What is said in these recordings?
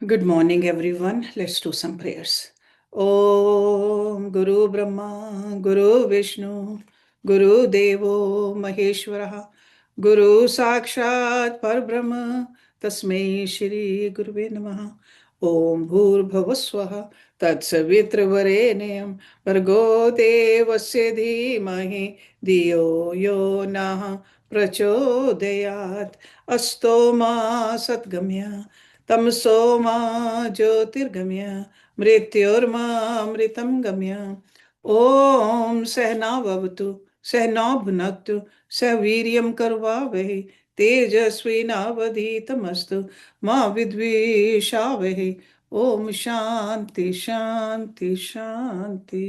Good morning, everyone. Let's do some prayers. Om Guru Brahma, Guru Vishnu, Guru Devo Maheshwara, Guru Sakshat Parbrahma, Tasmai Shri Guruve Namaha. Om Bhur Bhavaswaha, Tatsavitra Vargo Devasya Dhimahi, Diyo Yo Nah Prachodayat, Astoma Satgamya. तमसो मा ज्योतिर्गमय मृत्योर्मामृतं गमय ओम सहनाववतु सहनौ भुनक्तु सह वीर्यं करवावहै तेजस्विनावधीतमस्तु मा विद्विषावहै ओम शांति शांति शांति.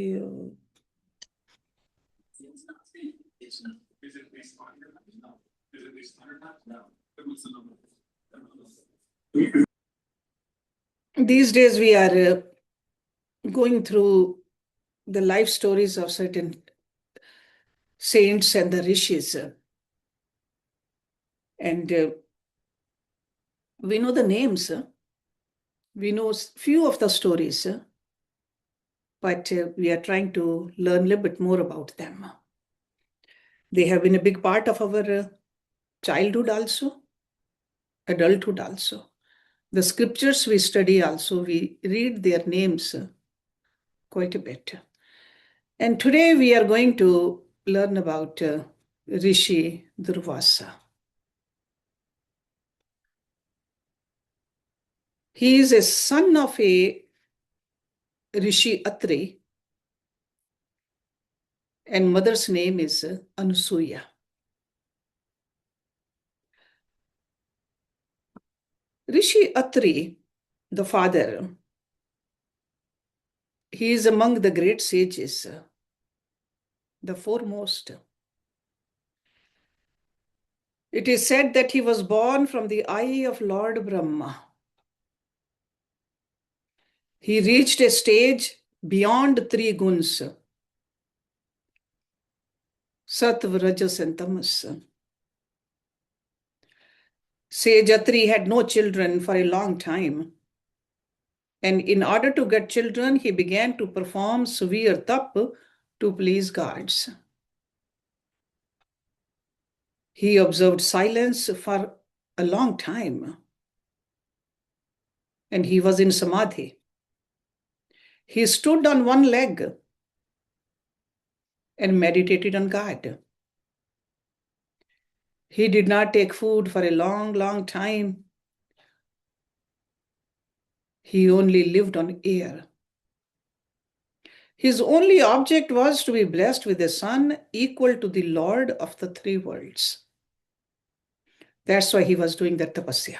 These days we are going through the life stories of certain saints and the rishis. And we know the names. We know few of the stories, but we are trying to learn a little bit more about them. They have been a big part of our childhood also, adulthood also. The scriptures we study also, we read their names quite a bit. And today we are going to learn about Rishi Durvasa. He is a son of a Rishi Atri, and mother's name is Anasuya. Rishi Atri, the father, he is among the great sages, the foremost. It is said that he was born from the eye of Lord Brahma. He reached a stage beyond three guns, Sattva, Rajas, and Tamas. Sage Atri had no children for a long time. And in order to get children, he began to perform severe tap to please gods. He observed silence for a long time. And he was in samadhi. He stood on one leg and meditated on God. He did not take food for a long, long time. He only lived on air. His only object was to be blessed with a son equal to the Lord of the three worlds. That's why he was doing that tapasya.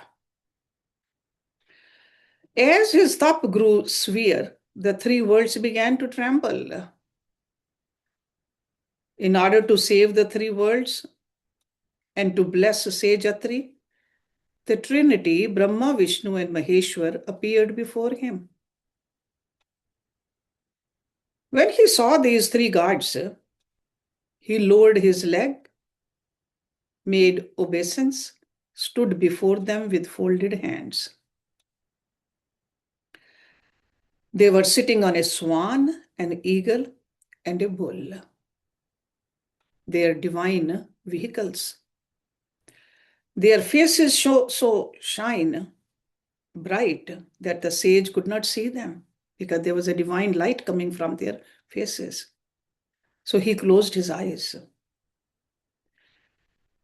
As his tap grew severe, the three worlds began to tremble. In order to save the three worlds and to bless Sage Atri, the Trinity, Brahma, Vishnu, and Maheshwar, appeared before him. When he saw these three gods, he lowered his leg, made obeisance, stood before them with folded hands. They were sitting on a swan, an eagle, and a bull. They are divine vehicles. Their faces so shine bright that the sage could not see them because there was a divine light coming from their faces. So he closed his eyes.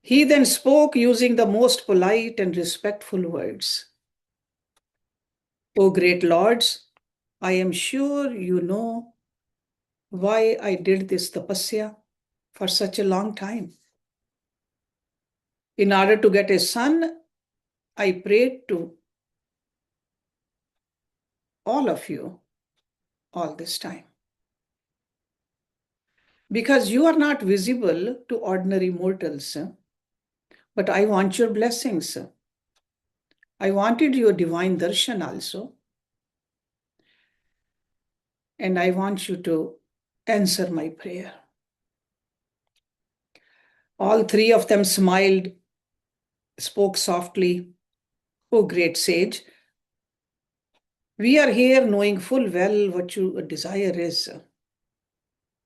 He then spoke using the most polite and respectful words. O great lords, I am sure you know why I did this tapasya for such a long time. In order to get a son, I prayed to all of you all this time. Because you are not visible to ordinary mortals, but I want your blessings. I wanted your divine darshan also. And I want you to answer my prayer. All three of them smiled, spoke softly. O great sage, We are here knowing full well what your desire is,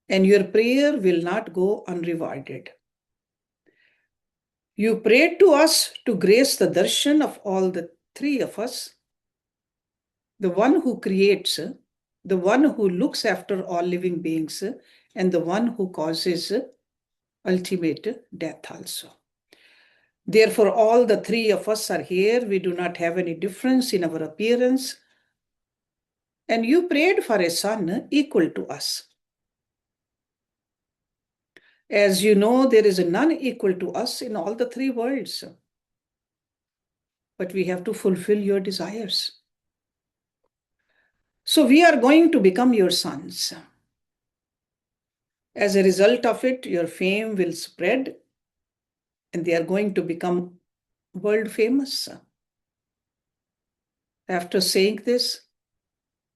and your prayer will not go unrewarded. You prayed to us to grace the darshan of all the three of us, the one who creates, the one who looks after all living beings, and the one who causes ultimate death also. Therefore, all the three of us are here. We do not have any difference in our appearance. And you prayed for a son equal to us. As you know, there is none equal to us in all the three worlds. But we have to fulfill your desires. So we are going to become your sons. As a result of it, your fame will spread, and they are going to become world famous. After saying this,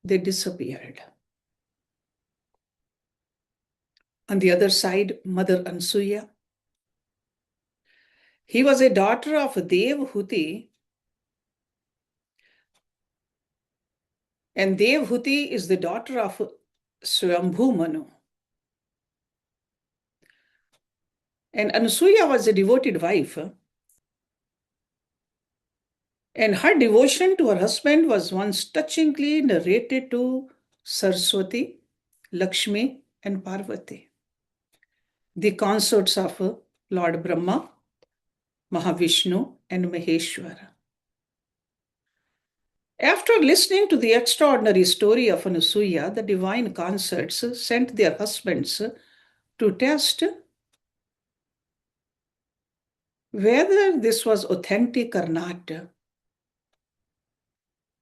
they disappeared. On the other side, Mother Anasuya. He was a daughter of Devhuti, and Devhuti is the daughter of Swayambhu Manu. And Anasuya was a devoted wife, and her devotion to her husband was once touchingly narrated to Saraswati, Lakshmi, and Parvati, the consorts of Lord Brahma, Mahavishnu, and Maheshwara. After listening to the extraordinary story of Anasuya, the divine consorts sent their husbands to test whether this was authentic or not.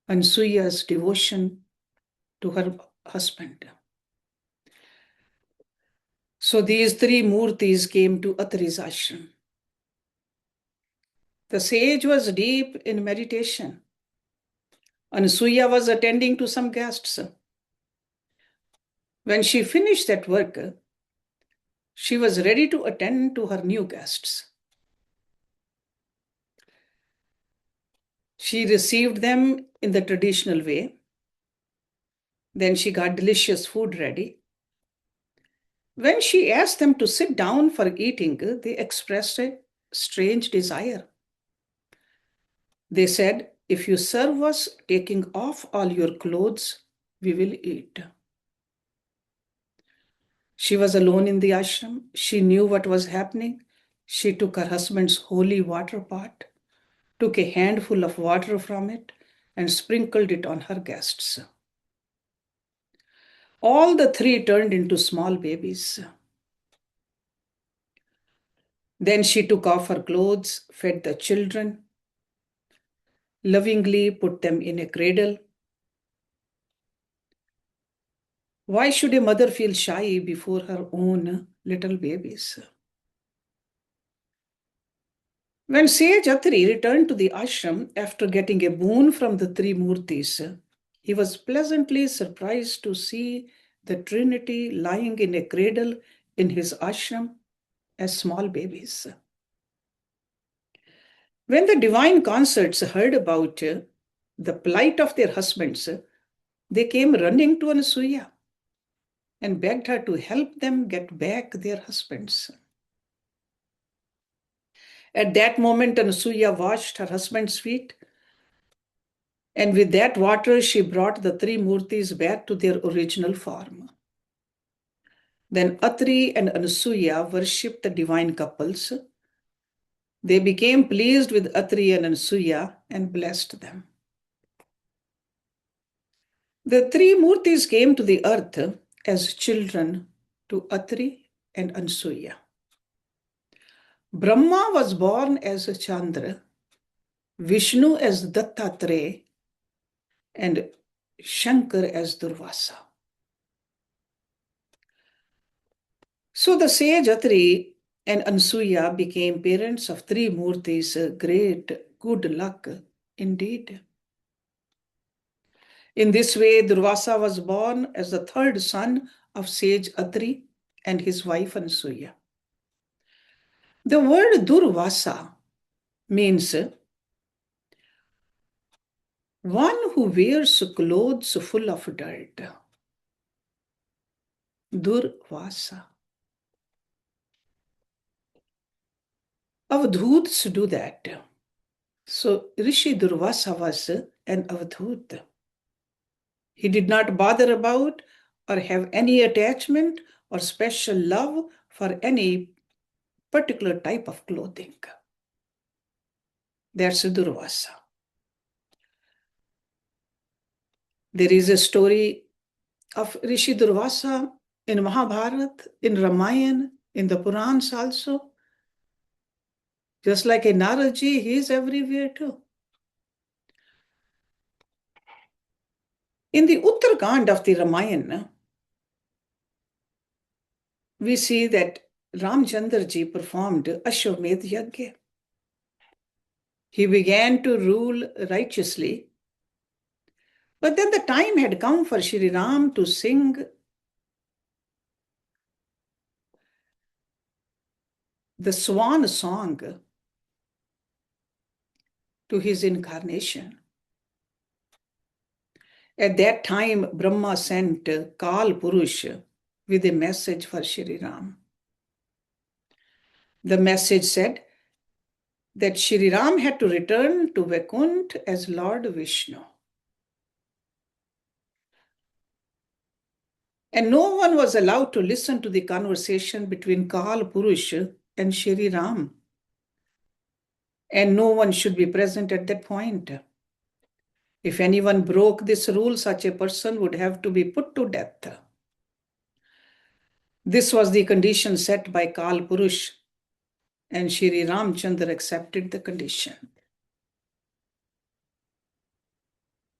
Anasuya's devotion to her husband. So these three murtis came to Atri's ashram. The sage was deep in meditation. Anasuya was attending to some guests. When she finished that work, she was ready to attend to her new guests. She received them in the traditional way. Then she got delicious food ready. When she asked them to sit down for eating, they expressed a strange desire. They said, "If you serve us taking off all your clothes, we will eat." She was alone in the ashram. She knew what was happening. She took her husband's holy water pot, took a handful of water from it, and sprinkled it on her guests. All the three turned into small babies. Then she took off her clothes, fed the children, lovingly put them in a cradle. Why should a mother feel shy before her own little babies? When sage Atri returned to the ashram after getting a boon from the three murtis, he was pleasantly surprised to see the Trinity lying in a cradle in his ashram as small babies. When the divine consorts heard about the plight of their husbands, they came running to Anasuya and begged her to help them get back their husbands. At that moment, Anasuya washed her husband's feet, and with that water, she brought the three murtis back to their original form. Then Atri and Anasuya worshipped the divine couples. They became pleased with Atri and Anasuya and blessed them. The three murtis came to the earth as children to Atri and Anasuya. Brahma was born as Chandra, Vishnu as Dattatreya, and Shankar as Durvasa. So the sage Atri and Anasuya became parents of three murtis. Great good luck indeed. In this way, Durvasa was born as the third son of sage Atri and his wife Anasuya. The word Durvasa means one who wears clothes full of dirt. Durvasa. Avadhuts do that. So Rishi Durvasa was an Avadhut. He did not bother about or have any attachment or special love for any particular type of clothing. That's Durvasa. There is a story of Rishi Durvasa in Mahabharata, in Ramayana, in the Puranas also. Just like a Naraji, he is everywhere too. In the Uttarakhand of the Ramayana, we see that Ramchandra ji performed Ashwamedh Yagya. He began to rule righteously, but then the time had come for Shri Ram to sing the swan song to his incarnation. At that time, Brahma sent Kal Purush with a message for Shri Ram. The message said that Shri Ram had to return to Vaikuntha as Lord Vishnu. And no one was allowed to listen to the conversation between Kal Purush and Shri Ram. And no one should be present at that point. If anyone broke this rule, such a person would have to be put to death. This was the condition set by Kal Purush, and Shri Ramchandra accepted the condition.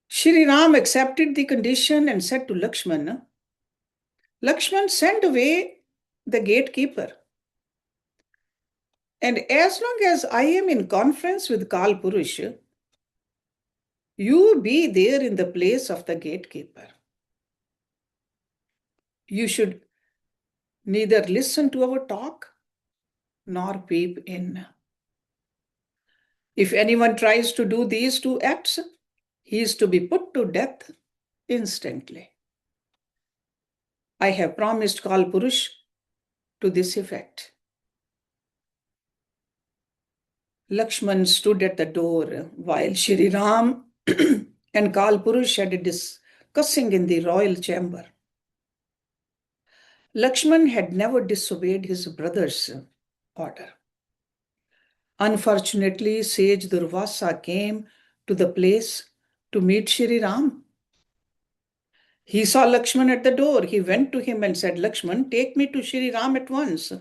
Shri Ram accepted the condition and said to Lakshman, Lakshman, send away the gatekeeper. And as long as I am in conference with Kal Purush, you be there in the place of the gatekeeper. You should neither listen to our talk nor peep in. If anyone tries to do these two acts, he is to be put to death instantly. I have promised Kal Purush to this effect. Lakshman stood at the door while Shri Ram and Kal Purush had discussing in the royal chamber. Lakshman had never disobeyed his brother's order. Unfortunately, sage Durvasa came to the place to meet Shri Ram. He saw Lakshman at the door. He went to him and said, Lakshman, take me to Shri Ram at once.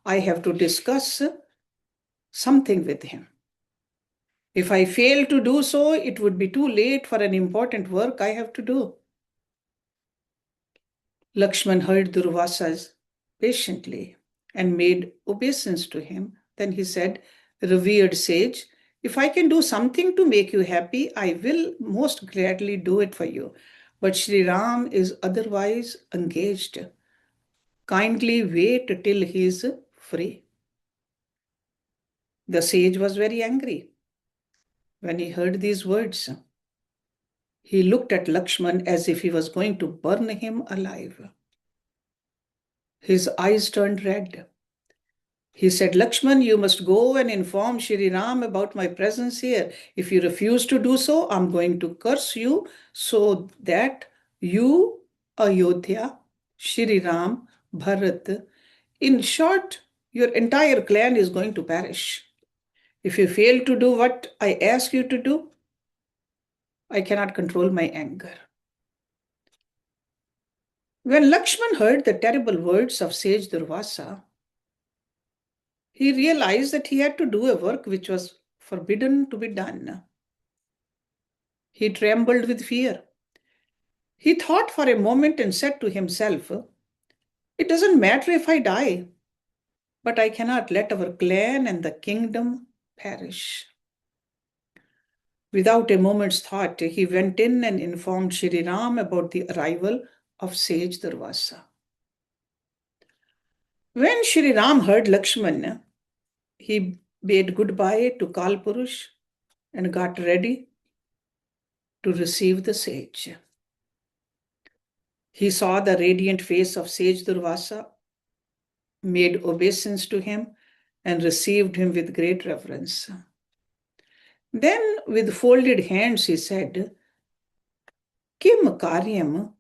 I have to discuss something with him. If I fail to do so, it would be too late for an important work I have to do. Lakshman heard Durvasas patiently and made obeisance to him. Then he said, revered sage, if I can do something to make you happy, I will most gladly do it for you. But Shri Ram is otherwise engaged. Kindly wait till he is free. The sage was very angry when he heard these words. He looked at Lakshman as if he was going to burn him alive. His eyes turned red. He said, Lakshman, you must go and inform Shri Ram about my presence here. If you refuse to do so, I'm going to curse you so that you, Ayodhya, Shri Ram, Bharat, in short, your entire clan is going to perish. If you fail to do what I ask you to do, I cannot control my anger. When Lakshman heard the terrible words of sage Durvasa, he realized that he had to do a work which was forbidden to be done. He trembled with fear. He thought for a moment and said to himself, it doesn't matter if I die, but I cannot let our clan and the kingdom perish. Without a moment's thought, he went in and informed Shri Ram about the arrival of sage Durvasa. When Shri Ram heard Lakshman, he bade goodbye to Kal Purush and got ready to receive the sage. He saw the radiant face of sage Durvasa, made obeisance to him, and received him with great reverence. Then, with folded hands, he said, Kim karyam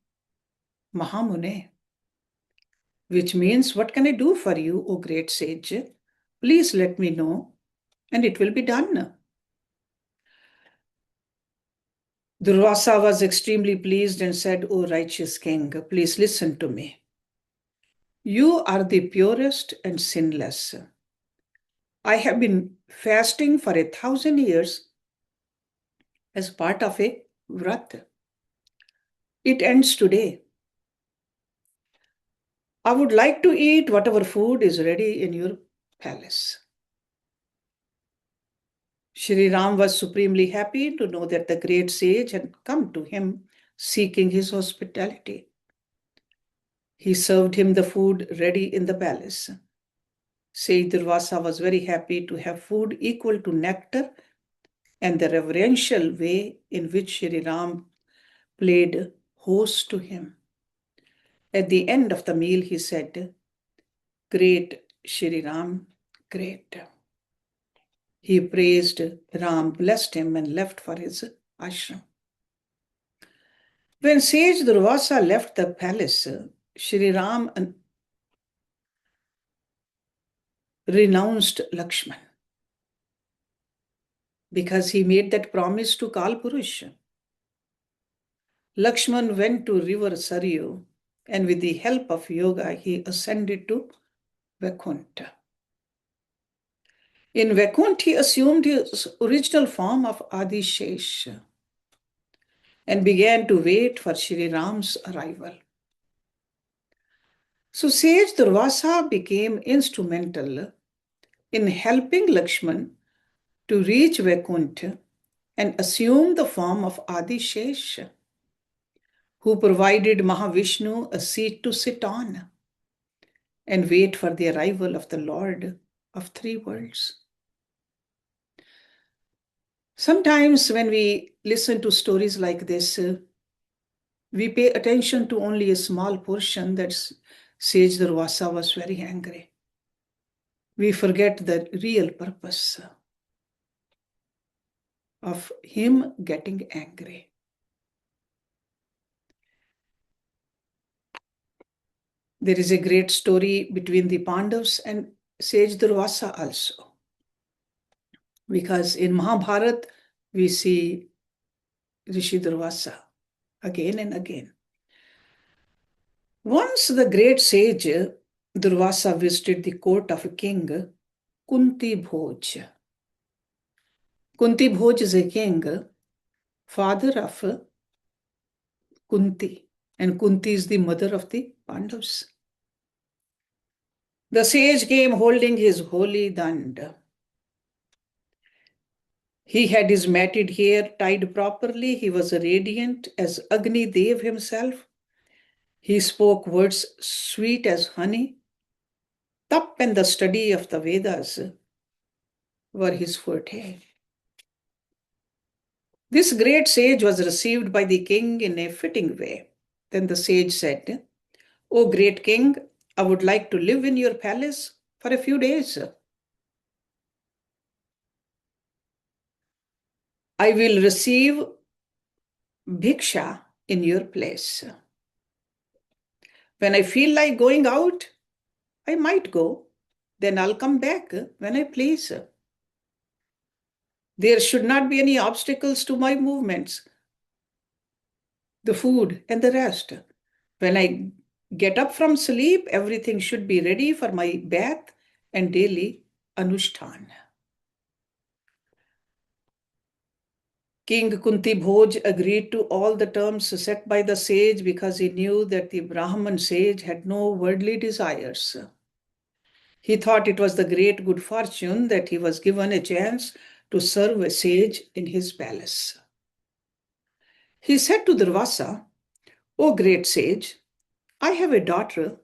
mahamune, which means, what can I do for you, O great sage? Please let me know, and it will be done. Durvasa was extremely pleased and said, O righteous king, please listen to me. You are the purest and sinless. I have been fasting for 1,000 years as part of a vrat. It ends today. I would like to eat whatever food is ready in your palace. Shri Ram was supremely happy to know that the great sage had come to him seeking his hospitality. He served him the food ready in the palace. Sage Durvasa was very happy to have food equal to nectar, and the reverential way in which Shri Ram played host to him. At the end of the meal, he said, Great Shri Ram, great. He praised Ram, blessed him, and left for his ashram. When Sage Durvasa left the palace, Shri Ram renounced Lakshman because he made that promise to Kal Purush. Lakshman went to river Saryu, and with the help of yoga, he ascended to Vaikuntha. In Vaikuntha, he assumed his original form of Adi Shesh and began to wait for Shri Ram's arrival. So Sage Durvasa became instrumental in helping Lakshman to reach Vaikuntha and assume the form of Adi Shesh, who provided Mahavishnu a seat to sit on and wait for the arrival of the Lord of three worlds. Sometimes when we listen to stories like this, we pay attention to only a small portion that Sage Durvasa was very angry. We forget the real purpose of him getting angry. There is a great story between the Pandavas and Sage Durvasa also. Because in Mahabharata, we see Rishi Durvasa again and again. Once the great sage Durvasa visited the court of King Kunti Bhoj. Kunti Bhoj is a king, father of Kunti, and Kunti is the mother of the Pandavas. The sage came holding his holy dand. He had his matted hair tied properly. He was radiant as Agni Dev himself. He spoke words sweet as honey. Tap and the study of the Vedas were his forte. This great sage was received by the king in a fitting way. Then the sage said, O great king, I would like to live in your palace for a few days. I will receive bhiksha in your place. When I feel like going out, I might go. Then I'll come back when I please. There should not be any obstacles to my movements, the food and the rest. When I get up from sleep, everything should be ready for my bath and daily anushtan. King Kunti Bhoj agreed to all the terms set by the sage because he knew that the Brahman sage had no worldly desires. He thought it was the great good fortune that he was given a chance to serve a sage in his palace. He said to Durvasa, O great sage, I have a daughter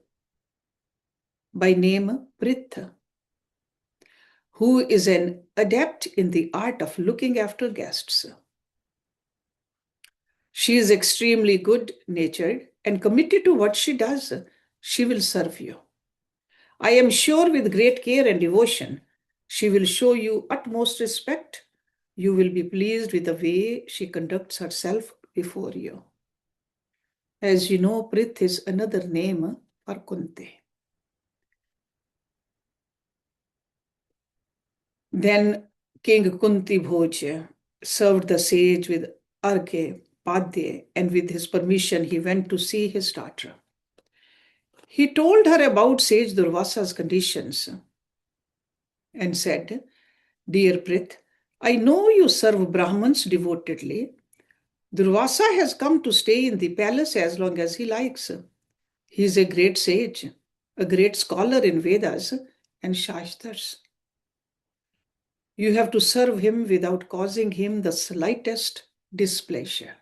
by name Pritha, who is an adept in the art of looking after guests. She is extremely good-natured and committed to what she does. She will serve you. I am sure with great care and devotion, she will show you utmost respect. You will be pleased with the way she conducts herself before you. As you know, Prith is another name for Kunti. Then King Kunti Bhoj served the sage with Arghe, Padye, and with his permission, he went to see his daughter. He told her about sage Durvasa's conditions and said, Dear Prith, I know you serve Brahmins devotedly. Durvasa has come to stay in the palace as long as he likes. He is a great sage, a great scholar in Vedas and Shastras. You have to serve him without causing him the slightest displeasure.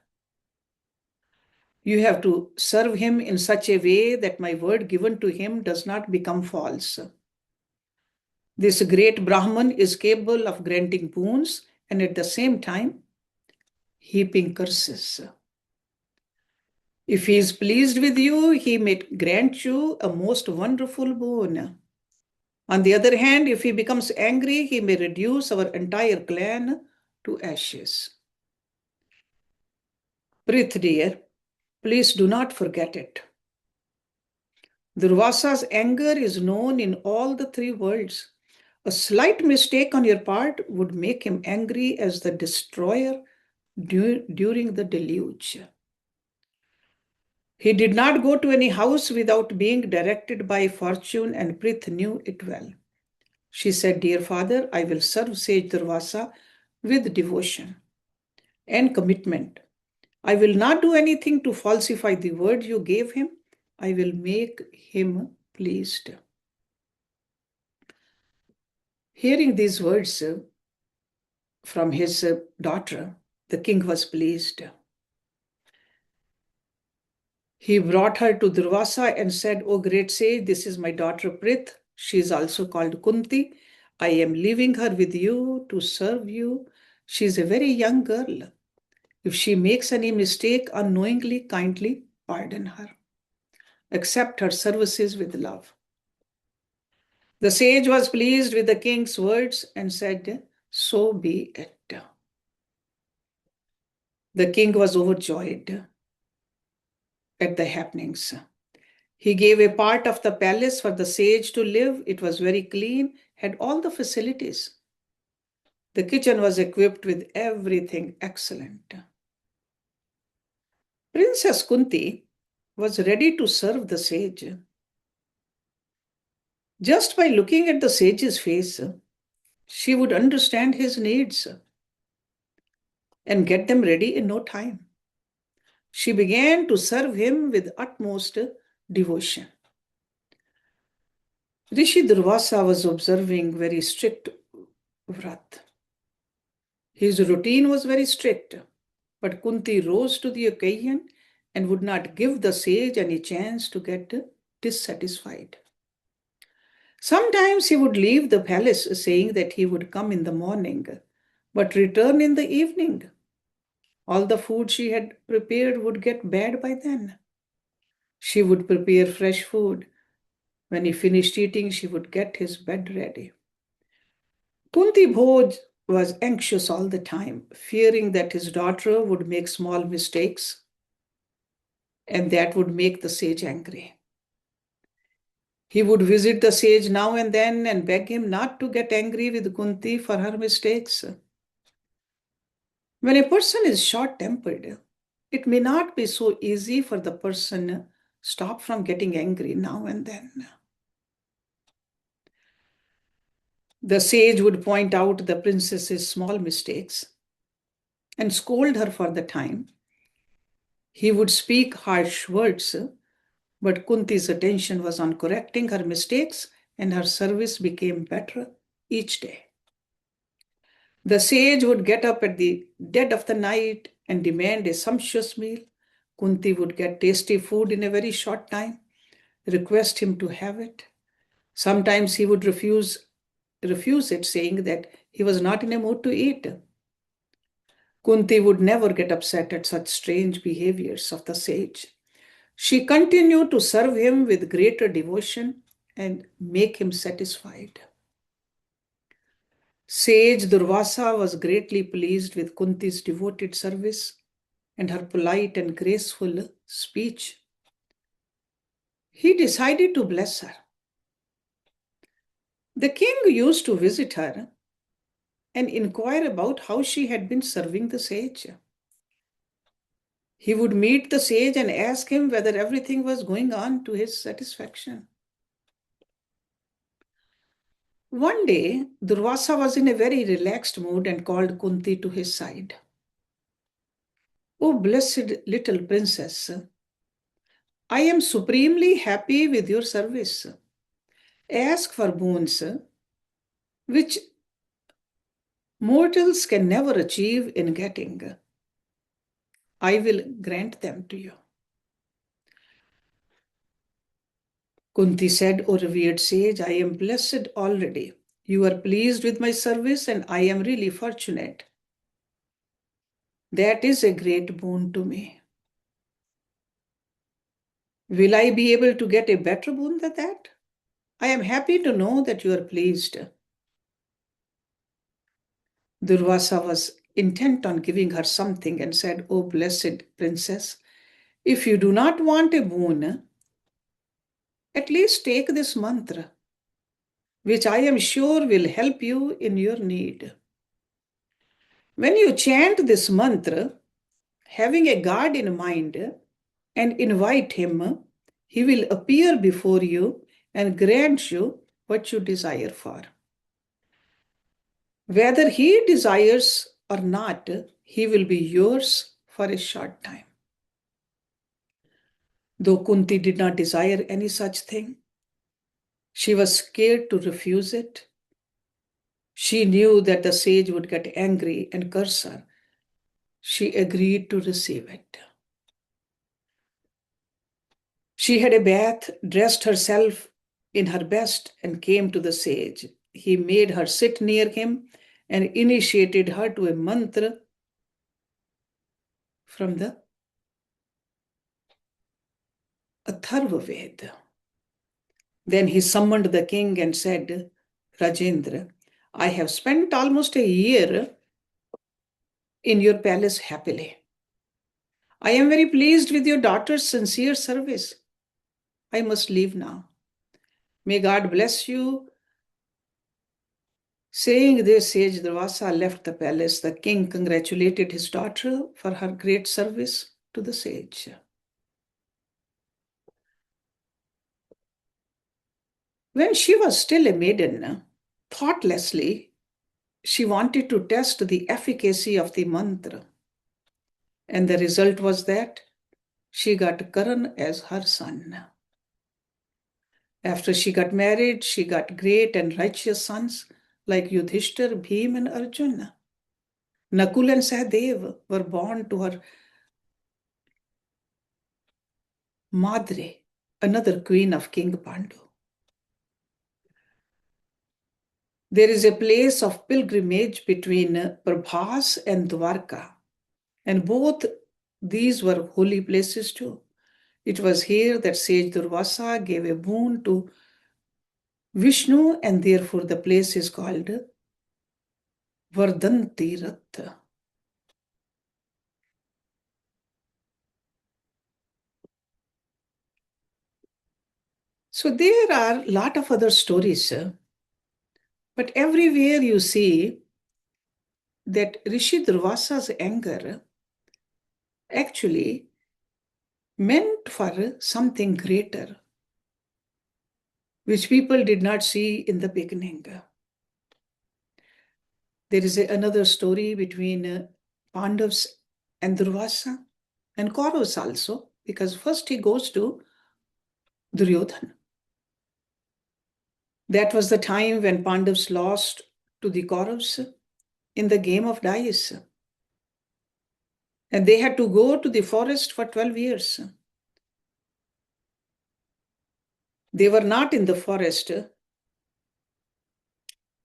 You have to serve him in such a way that my word given to him does not become false. This great Brahman is capable of granting boons and at the same time heaping curses. If he is pleased with you, he may grant you a most wonderful boon. On the other hand, if he becomes angry, he may reduce our entire clan to ashes. Prith dear, please do not forget it. Durvasa's anger is known in all the three worlds. A slight mistake on your part would make him angry as the destroyer during the deluge. He did not go to any house without being directed by fortune, and Prith knew it well. She said, Dear father, I will serve sage Durvasa with devotion and commitment. I will not do anything to falsify the word you gave him. I will make him pleased. Hearing these words from his daughter, the king was pleased. He brought her to Durvasa and said, O great sage, this is my daughter Prith. She is also called Kunti. I am leaving her with you to serve you. She is a very young girl. If she makes any mistake unknowingly, kindly pardon her. Accept her services with love. The sage was pleased with the king's words and said, So be it. The king was overjoyed at the happenings. He gave a part of the palace for the sage to live. It was very clean, had all the facilities. The kitchen was equipped with everything excellent. Princess Kunti was ready to serve the sage. Just by looking at the sage's face, she would understand his needs and get them ready in no time. She began to serve him with utmost devotion. Rishi Durvasa was observing very strict vrat. His routine was very strict, but Kunti rose to the occasion and would not give the sage any chance to get dissatisfied. Sometimes he would leave the palace saying that he would come in the morning, but return in the evening. All the food she had prepared would get bad by then. She would prepare fresh food. When he finished eating, she would get his bed ready. Kunti Bhoj was anxious all the time, fearing that his daughter would make small mistakes and that would make the sage angry. He would visit the sage now and then and beg him not to get angry with Kunti for her mistakes. When a person is short-tempered, it may not be so easy for the person stop from getting angry now and then. The sage would point out the princess's small mistakes and scold her for the time. He would speak harsh words, but Kunti's attention was on correcting her mistakes and her service became better each day. The sage would get up at the dead of the night and demand a sumptuous meal. Kunti would get tasty food in a very short time, request him to have it. Sometimes he would refuse it, saying that he was not in a mood to eat. Kunti would never get upset at such strange behaviors of the sage. She continued to serve him with greater devotion and make him satisfied. Sage Durvasa was greatly pleased with Kunti's devoted service and her polite and graceful speech. He decided to bless her. The king used to visit her and inquire about how she had been serving the sage. He would meet the sage and ask him whether everything was going on to his satisfaction. One day, Durvasa was in a very relaxed mood and called Kunti to his side. "Oh, blessed little princess, I am supremely happy with your service. Ask for boons which mortals can never achieve in getting. I will grant them to you." Kunti said, "O revered sage, I am blessed already. You are pleased with my service and I am really fortunate. That is a great boon to me. Will I be able to get a better boon than that? I am happy to know that you are pleased." Durvasa was intent on giving her something and said, "O blessed princess, if you do not want a boon, at least take this mantra, which I am sure will help you in your need. When you chant this mantra, having a God in mind, and invite him, he will appear before you and grant you what you desire for. Whether he desires or not, he will be yours for a short time." Though Kunti did not desire any such thing, she was scared to refuse it. She knew that the sage would get angry and curse her. She agreed to receive it. She had a bath, dressed herself in her best, and came to the sage. He made her sit near him and initiated her to a mantra from the Atharva Veda. Then he summoned the king and said, "Rajendra, I have spent almost a year in your palace happily. I am very pleased with your daughter's sincere service. I must leave now. May God bless you." Saying this, Sage Durvasa left the palace. The king congratulated his daughter for her great service to the sage. When she was still a maiden, thoughtlessly, she wanted to test the efficacy of the mantra. And the result was that she got Karan as her son. After she got married, she got great and righteous sons like Yudhishthir, Bhim, and Arjuna. Nakul and Sahadev were born to her Madre, another queen of King Pandu. There is a place of pilgrimage between Prabhas and Dwarka, and both these were holy places too. It was here that sage Durvasa gave a boon to Vishnu, and therefore the place is called Vardhantirat. So there are a lot of other stories, but everywhere you see that Rishi Durvasa's anger actually meant for something greater, which people did not see in the beginning. There is another story between Pandavas and Durvasa and Kauravas also, because first he goes to Duryodhana. That was the time when Pandavas lost to the Kauravas in the game of dice. And they had to go to the forest for 12 years. They were not in the forest.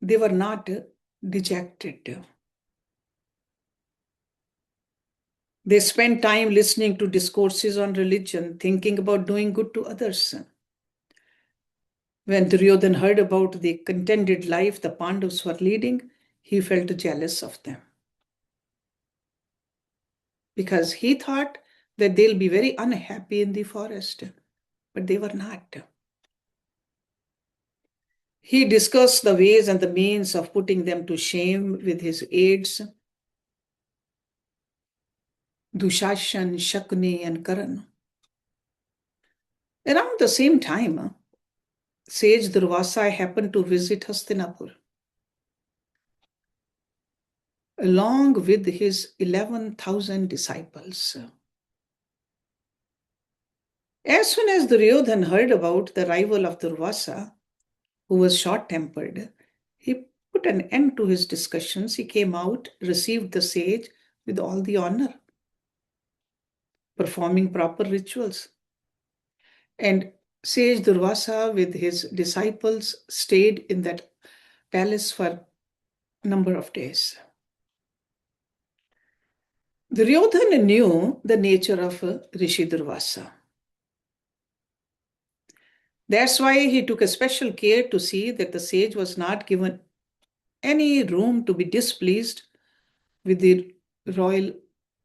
They were not dejected. They spent time listening to discourses on religion, thinking about doing good to others. When Duryodhana heard about the contented life the Pandavas were leading, he felt jealous of them. Because he thought that they'll be very unhappy in the forest, but they were not. He discussed the ways and the means of putting them to shame with his aides, Dushashan, Shakuni, and Karan. Around the same time, sage Durvasa happened to visit Hastinapur, along with his 11,000 disciples. As soon as Duryodhana heard about the arrival of Durvasa, who was short-tempered, he put an end to his discussions. He came out, received the sage with all the honor, performing proper rituals. And sage Durvasa with his disciples stayed in that palace for a number of days. Duryodhana knew the nature of Rishi Durvasa. That's why he took a special care to see that the sage was not given any room to be displeased with the royal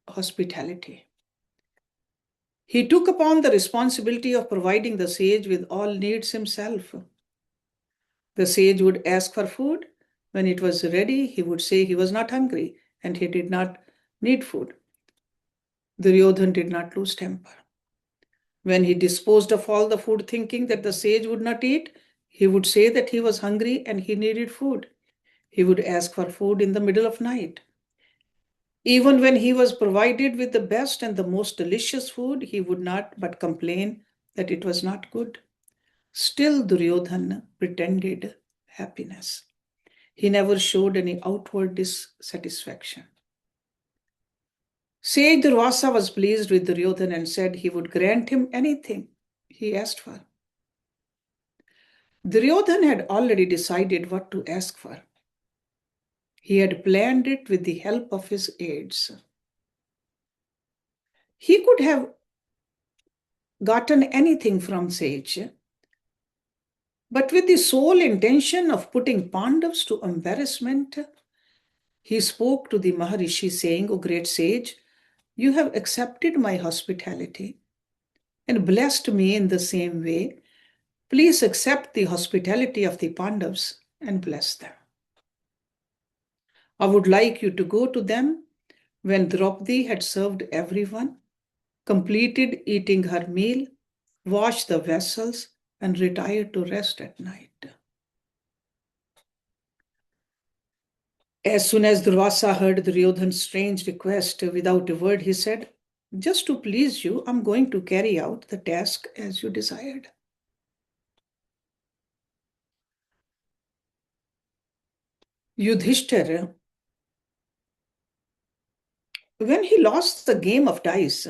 hospitality. He took upon the responsibility of providing the sage with all needs himself. The sage would ask for food. When it was ready, he would say he was not hungry and he did not need food. Duryodhana did not lose temper. When he disposed of all the food thinking that the sage would not eat, he would say that he was hungry and he needed food. He would ask for food in the middle of night. Even when he was provided with the best and the most delicious food, he would not but complain that it was not good. Still, Duryodhana pretended happiness. He never showed any outward dissatisfaction. Sage Durvasa was pleased with Duryodhana and said he would grant him anything he asked for. Duryodhana had already decided what to ask for. He had planned it with the help of his aides. He could have gotten anything from sage, but with the sole intention of putting Pandavas to embarrassment, he spoke to the Maharishi saying, "O great sage, you have accepted my hospitality and blessed me in the same way. Please accept the hospitality of the Pandavas and bless them. I would like you to go to them when Draupadi had served everyone, completed eating her meal, washed the vessels, and retired to rest at night." As soon as Durvasa heard Duryodhana's strange request, without a word, he said, "Just to please you, I'm going to carry out the task as you desired." Yudhishthira, when he lost the game of dice,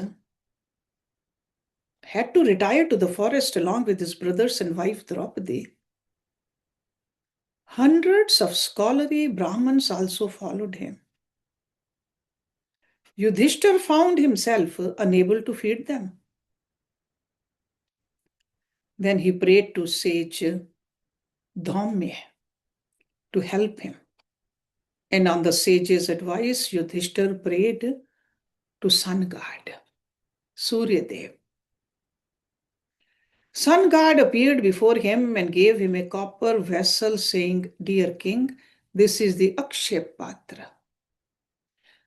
had to retire to the forest along with his brothers and wife Draupadi. Hundreds of scholarly Brahmins also followed him. Yudhishthira found himself unable to feed them. Then he prayed to sage Dhaumya to help him. And on the sage's advice, Yudhishthira prayed to sun god, Surya Dev. Sun god appeared before him and gave him a copper vessel, saying, "Dear king, this is the Akshaya Patra.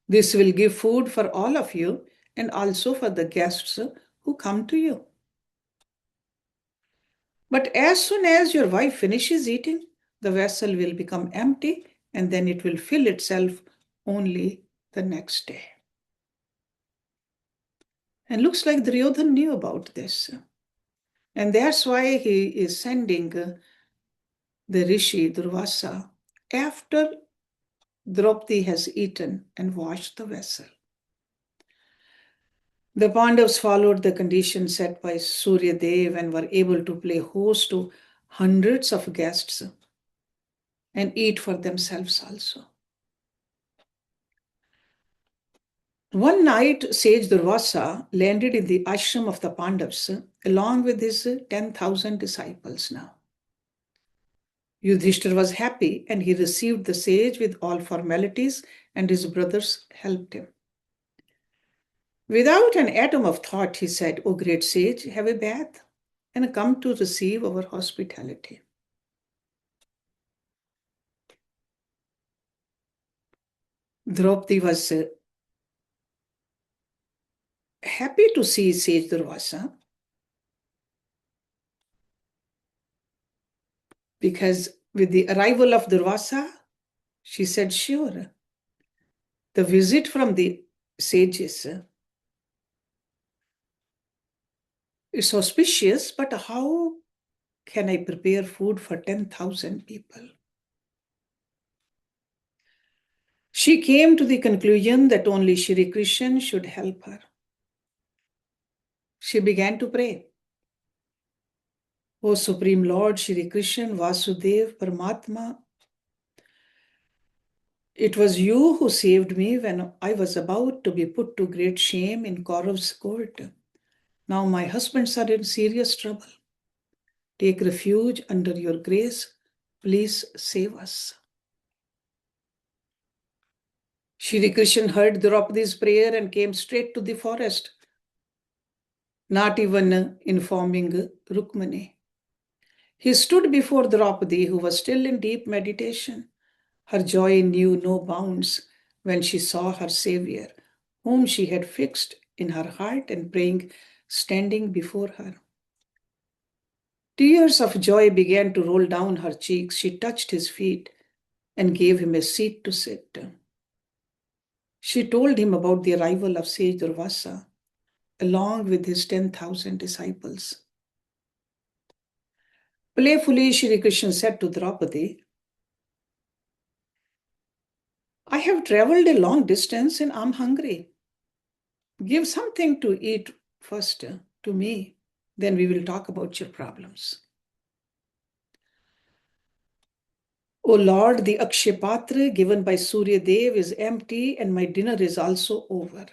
This will give food for all of you and also for the guests who come to you. But as soon as your wife finishes eating, the vessel will become empty and then it will fill itself only the next day." And looks like Duryodhana knew about this. And that's why he is sending the Rishi Durvasa after Draupadi has eaten and washed the vessel. The Pandavas followed the conditions set by Surya Dev and were able to play host to hundreds of guests and eat for themselves also. One night, sage Durvasa landed in the ashram of the Pandavas along with his 10,000 disciples now. Yudhishthira was happy and he received the sage with all formalities, and his brothers helped him. Without an atom of thought, he said, "O great sage, have a bath and come to receive our hospitality." Draupadi was happy to see sage Durvasa because with the arrival of Durvasa, she said, "Sure, the visit from the sages is auspicious, but how can I prepare food for 10,000 people?" She came to the conclusion that only Shri Krishna should help her. She began to pray, "O Supreme Lord Shri Krishna, Vasudev, Paramatma, it was you who saved me when I was about to be put to great shame in Kaurav's court. Now my husbands are in serious trouble. Take refuge under your grace. Please save us." Shri Krishna heard Draupadi's prayer and came straight to the forest, not even informing Rukmani. He stood before Draupadi, who was still in deep meditation. Her joy knew no bounds when she saw her savior, whom she had fixed in her heart and praying, standing before her. Tears of joy began to roll down her cheeks. She touched his feet and gave him a seat to sit. She told him about the arrival of sage Durvasa, along with his 10,000 disciples. Playfully, Shri Krishna said to Draupadi, "I have traveled a long distance and I'm hungry. Give something to eat first to me, then we will talk about your problems." "O Lord, the Akshapatra given by Surya Dev is empty and my dinner is also over."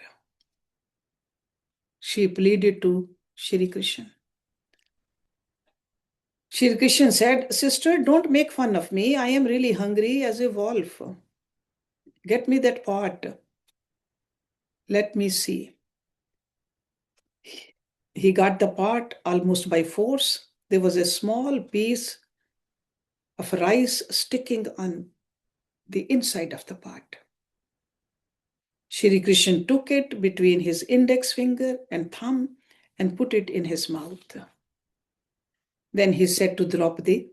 She pleaded to Shri Krishna. Shri Krishna said, "Sister, don't make fun of me. I am really hungry as a wolf. Get me that pot. Let me see." He got the pot almost by force. There was a small piece of rice sticking on the inside of the pot. Shri Krishna took it between his index finger and thumb and put it in his mouth. Then he said to Draupadi,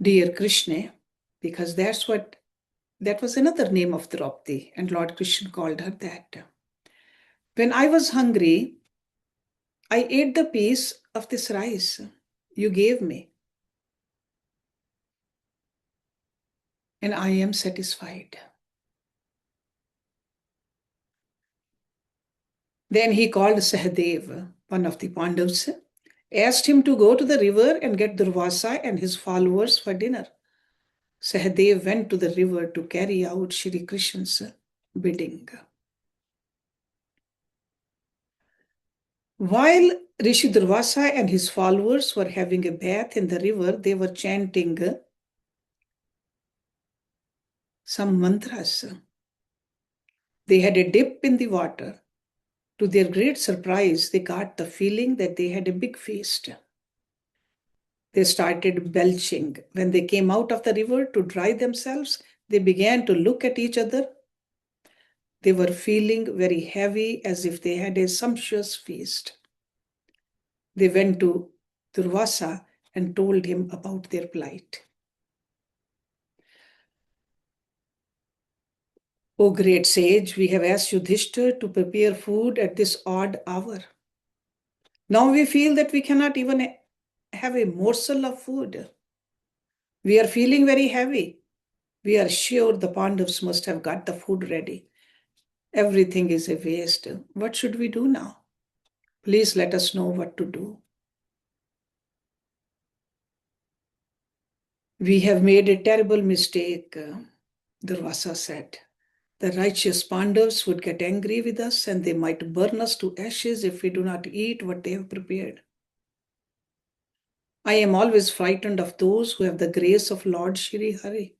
"Dear Krishna," because that was another name of Draupadi, and Lord Krishna called her that. "When I was hungry, I ate the piece of this rice you gave me, and I am satisfied." Then he called Sahadev, one of the Pandavas, asked him to go to the river and get Durvasa and his followers for dinner. Sahadev went to the river to carry out Shri Krishna's bidding. While Rishi Durvasa and his followers were having a bath in the river, they were chanting some mantras. They had a dip in the water. To their great surprise, they got the feeling that they had a big feast. They started belching. When they came out of the river to dry themselves, they began to look at each other. They were feeling very heavy, as if they had a sumptuous feast. They went to Durvasa and told him about their plight. "O great sage, we have asked Yudhishthira to prepare food at this odd hour. Now we feel that we cannot even have a morsel of food. We are feeling very heavy. We are sure the Pandavas must have got the food ready. Everything is a waste. What should we do now? Please let us know what to do." "We have made a terrible mistake," Durvasa said. The righteous Pandavas would get angry with us and they might burn us to ashes if we do not eat what they have prepared. I am always frightened of those who have the grace of Lord Shri Hari.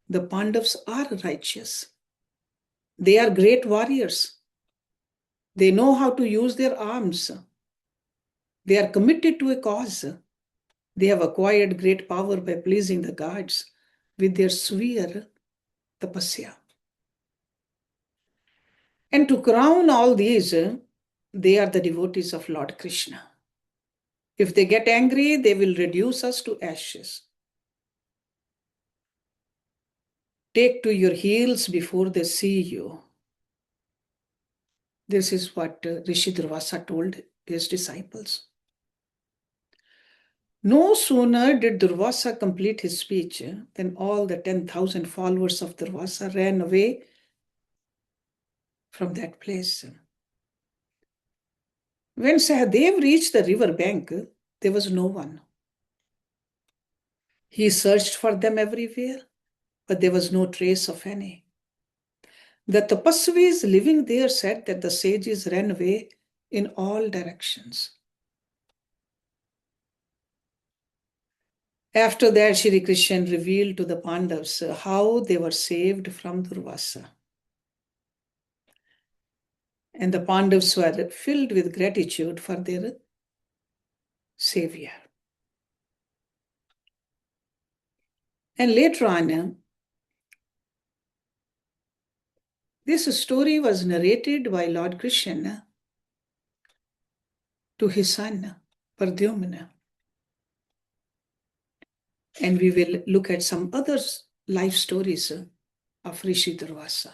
The Pandavas are righteous. They are great warriors. They know how to use their arms. They are committed to a cause. They have acquired great power by pleasing the gods with their severe tapasya. And to crown all these, they are the devotees of Lord Krishna. If they get angry, they will reduce us to ashes. Take to your heels before they see you. This is what Rishi Durvasa told his disciples. No sooner did Durvasa complete his speech than all the 10,000 followers of Durvasa ran away from that place. When Sahadev reached the river bank, there was no one. He searched for them everywhere, but there was no trace of any. The tapasvis living there said that the sages ran away in all directions. After that, Shri Krishna revealed to the Pandavas how they were saved from Durvasa. And the Pandavas were filled with gratitude for their savior. And later on, this story was narrated by Lord Krishna to his son, Pradyumna. And we will look at some other life stories of Rishi Durvasa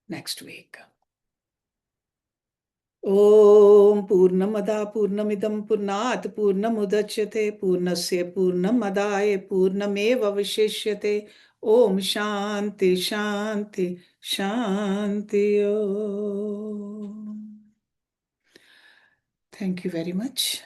next week. Om Purnamada Purnamidam Purnat Purnamudachyate Purnasya Purnamadaya Purnameva Vishishyate. Om Shanti Shanti Shanti Om. Thank you very much.